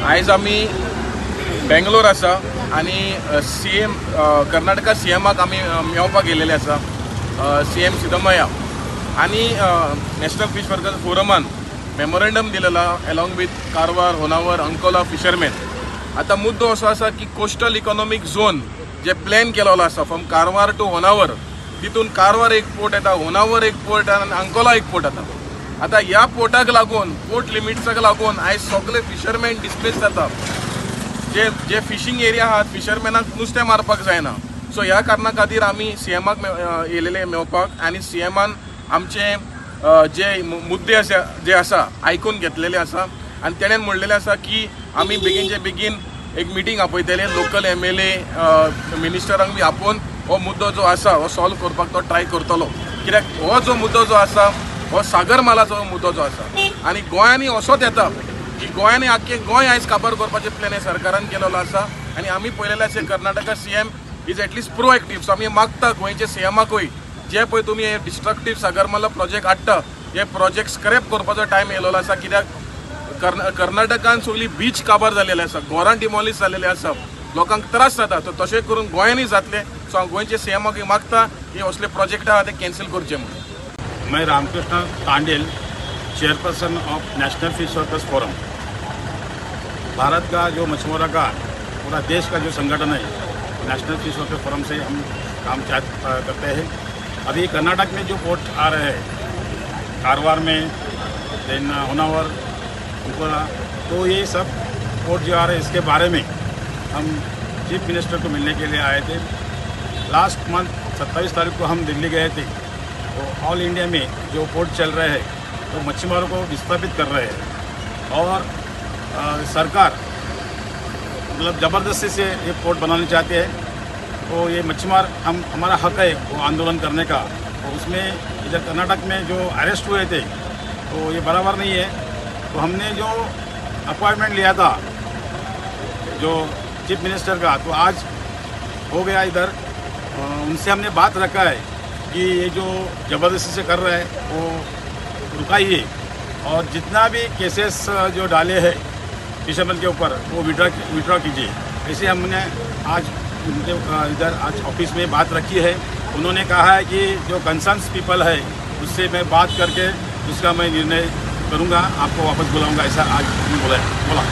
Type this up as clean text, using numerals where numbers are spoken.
आयज आमी बेंगलोर आसा आनी CM कर्नाटका CMाक आमी मेळपाक गेलेले आसा CM सिद्धरामय्या आनी नॅशनल फिश वर्कर्स फोरमान मेमोरेंडम दिलेला along with Karwar, Honavar, Ankola fisherman. आता मुद्दो असो आसा की कोस्टल इकॉनॉमिक झोन जे प्लॅन केलेलो आसा फ्रॉम कारवार टू होनावर, तितून कारवार एक पोर्ट येता, होनावर एक पोर्ट आनी अंकोला एक पोर्ट येता. आता ह्या पोर्टाक लागून पोर्ट लिमिट्साक लागून आयज सगळे फिशरमॅन डिस्प्लेस जाता. जे फिशिंग एरिया आहात फिशरमॅनाक नुस्तें मारपाक जायना. सो ह्या कारणा खातीर आमी CMाक येयलेले मेळपाक आनी CMान आमचे जे मुद्दे जे आसा आयकून घेतलेले आसा आनी तेणेन म्हणलेले आसा की आमी बेगीनचे बेगीन एक मिटींग आपयतले लोकल MLA मिनिस्टरांक बी आपोवन हो मुद्दो जो आसा हो सॉल्व करपाक तो ट्राय करतलो. कित्याक हो जो मुद्दो जो आसा हो सागर मालाचो मुद्दो जो आसा आनी गोंयांनी असोच येता की गोंयांनी आख्खें गोंय आयज काबार करपाचे प्लॅन हे सरकारान केलेलो आसा आनी आमी पळयलेले आसा Karnataka CM is at least proactive. So आमी मागता गोंयचे CMाकूय जे पळय तुमी हे डिस्ट्रक्टीव सागरमाला प्रोजेक्ट हाडटा हे प्रोजेक्ट स्क्रॅप करपाचो टायम येयलेलो आसा. कित्याक कर्नाटकान सगळी बीच काबार जालेले आसा, घरां डिमॉलिश जालेले आसा, लोकांक त्रास जाता. तर तशें करून गोंयांनी जातले. सो हांव गोंयचे CMाक मागता की असले प्रोजेक्ट आहा ते कॅन्सल करचे म्हणून. मैं Ramakrishna Tandel, chairperson of National Fish Workers Forum. Bharat का जो मछुआरा का पूरा देश का जो संगठन है नेशनल फिश वर्कर्स फोरम से हम काम करते हैं. अभी कर्नाटक में जो पोर्ट आ रहे हैं कारवार में, देन होनावर, अंकोला, तो ये सब पोर्ट जो आ रहे हैं इसके बारे में हम चीफ मिनिस्टर को मिलने के लिए आए थे. लास्ट मंथ 27 तारीख को हम दिल्ली गए थे. तो ऑल इंडिया में जो पोर्ट चल रहे हैं तो मच्छीमारों को विस्थापित कर रहे हैं और सरकार मतलब ज़बरदस्ती से ये पोर्ट बनाना चाहते हैं. तो ये मच्छीमार हमारा हक है वो आंदोलन करने का. तो उसमें इधर कर्नाटक में जो अरेस्ट हुए थे तो ये बराबर नहीं है. तो हमने जो अपॉइंटमेंट लिया था जो चीफ मिनिस्टर का, तो आज हो गया इधर. उनसे हमने बात रखा है कि ये जो ज़बरदस्ती से कर रहे हैं वो रुकाइए और जितना भी केसेस जो डाले हैं फिशरमैन के ऊपर वो विड्रॉ कीजिए. ऐसे हमने आज उनके इधर आज ऑफिस में बात रखी है. उन्होंने कहा है कि जो कंसर्न्स पीपल है उससे मैं बात करके उसका मैं निर्णय करूँगा, आपको वापस बुलाऊँगा, ऐसा आज बोला.